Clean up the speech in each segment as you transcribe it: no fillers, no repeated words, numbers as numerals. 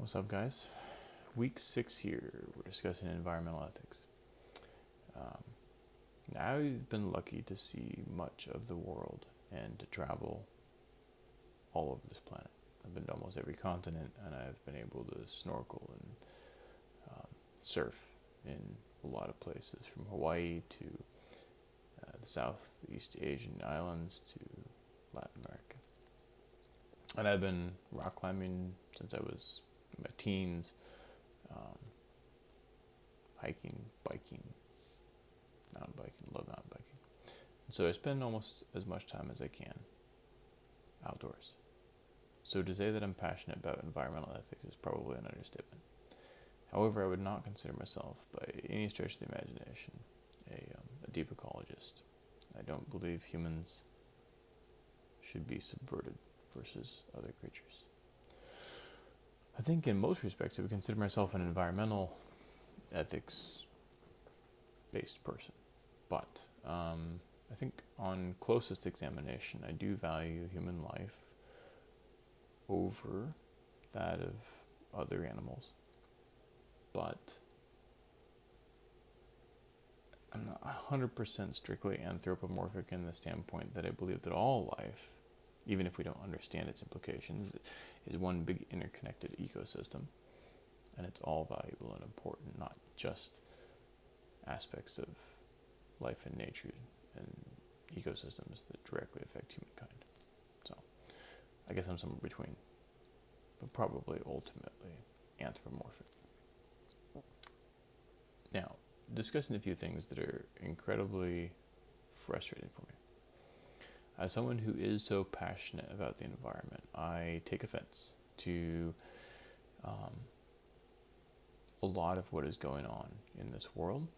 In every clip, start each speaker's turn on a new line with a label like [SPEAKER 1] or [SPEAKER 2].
[SPEAKER 1] What's up, guys? Week 6 here. We're discussing environmental ethics. I've been lucky to see much of the world and to travel all over this planet. I've been to almost every continent, and I've been able to snorkel and surf in a lot of places, from Hawaii to the Southeast Asian islands to Latin America. And I've been rock climbing since I was in my teens, hiking, biking, mountain biking, love mountain biking. And so I spend almost as much time as I can outdoors. So to say that I'm passionate about environmental ethics is probably an understatement. However, I would not consider myself, by any stretch of the imagination, a deep ecologist. I don't believe humans should be subverted versus other creatures. I think in most respects I would consider myself an environmental ethics based person. But I think on closest examination I do value human life over that of other animals. But I'm not 100% strictly anthropomorphic in the standpoint that I believe that all life, even if we don't understand its implications, is one big interconnected ecosystem, and it's all valuable and important, not just aspects of life and nature and ecosystems that directly affect humankind. So I guess I'm somewhere between, but probably ultimately anthropomorphic. Now, discussing a few things that are incredibly frustrating for me. As someone who is so passionate about the environment, I take offense to a lot of what is going on in this world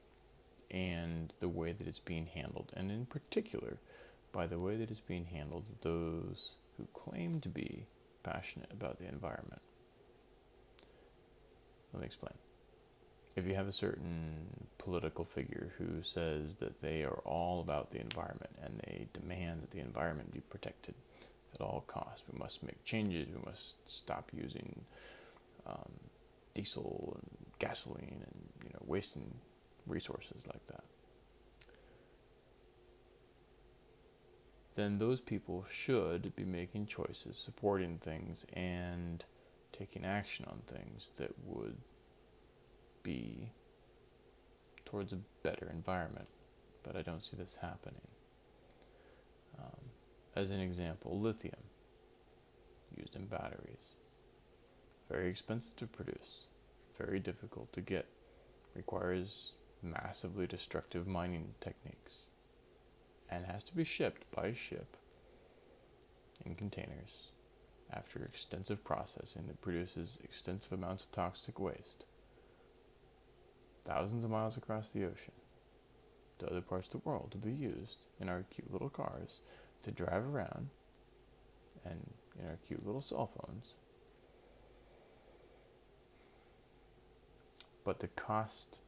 [SPEAKER 1] and the way that it's being handled, and in particular by the way that it's being handled those who claim to be passionate about the environment. Let me explain. If you have a certain political figure who says that they are all about the environment and they demand that the environment be protected at all costs, we must make changes, we must stop using diesel and gasoline and wasting resources like that, then those people should be making choices, supporting things, and taking action on things that would be towards a better environment. But I don't see this happening. As an example, lithium used in batteries. Very expensive to produce, very difficult to get, requires massively destructive mining techniques, and has to be shipped by ship in containers after extensive processing that produces extensive amounts of toxic waste, thousands of miles across the ocean to other parts of the world, to be used in our cute little cars, to drive around, and in our cute little cell phones. But the cost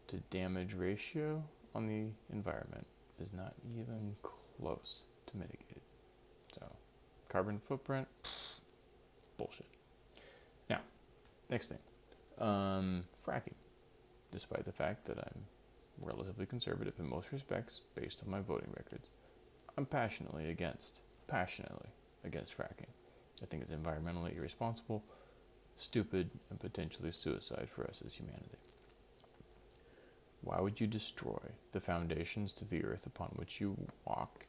[SPEAKER 1] to damage ratio on the environment is not even close to mitigated. So, carbon footprint, bullshit. Now, next thing, fracking. Despite the fact that I'm relatively conservative in most respects based on my voting records, I'm passionately against fracking. I think it's environmentally irresponsible, stupid, and potentially suicide for us as humanity. Why would you destroy the foundations to the earth upon which you walk,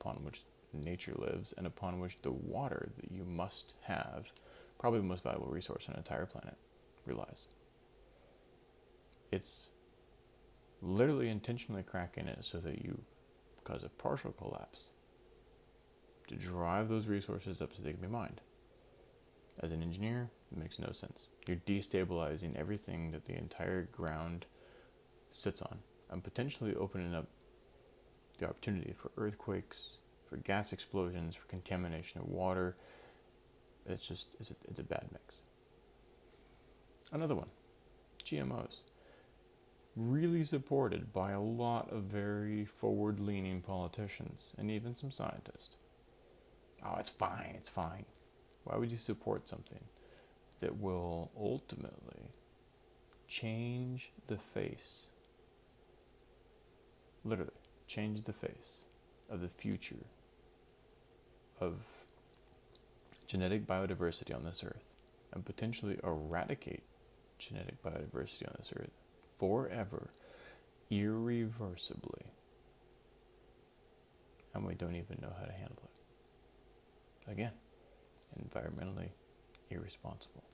[SPEAKER 1] upon which nature lives, and upon which the water that you must have, probably the most valuable resource on the entire planet, relies? It's literally intentionally cracking it so that you cause a partial collapse to drive those resources up so they can be mined. As an engineer, it makes no sense. You're destabilizing everything that the entire ground sits on and potentially opening up the opportunity for earthquakes, for gas explosions, for contamination of water. It's a bad mix. Another one, GMOs. Really supported by a lot of very forward-leaning politicians and even some scientists. Oh, it's fine. Why would you support something that will ultimately change the face, literally change the face of the future of genetic biodiversity on this earth, and potentially eradicate genetic biodiversity on this earth forever, irreversibly, and we don't even know how to handle it. Again, environmentally irresponsible.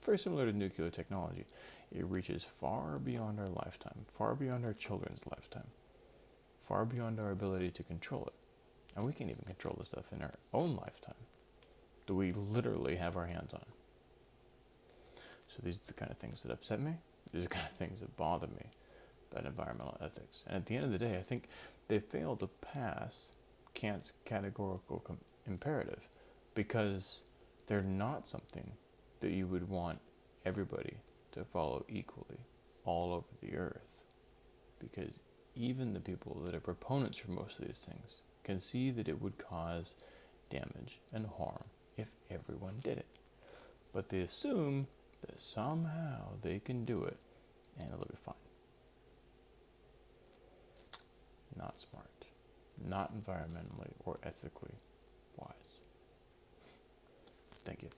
[SPEAKER 1] Very similar to nuclear technology. It reaches far beyond our lifetime, far beyond our children's lifetime, far beyond our ability to control it. And we can't even control this stuff in our own lifetime that we literally have our hands on. So these are the kind of things that upset me. These are the kind of things that bother me about environmental ethics. And at the end of the day, I think they failed to pass Kant's categorical imperative, because they're not something that you would want everybody to follow equally all over the earth. Because even the people that are proponents for most of these things can see that it would cause damage and harm if everyone did it. But they assume that somehow they can do it and it'll be fine. Not smart. Not environmentally or ethically wise. Thank you.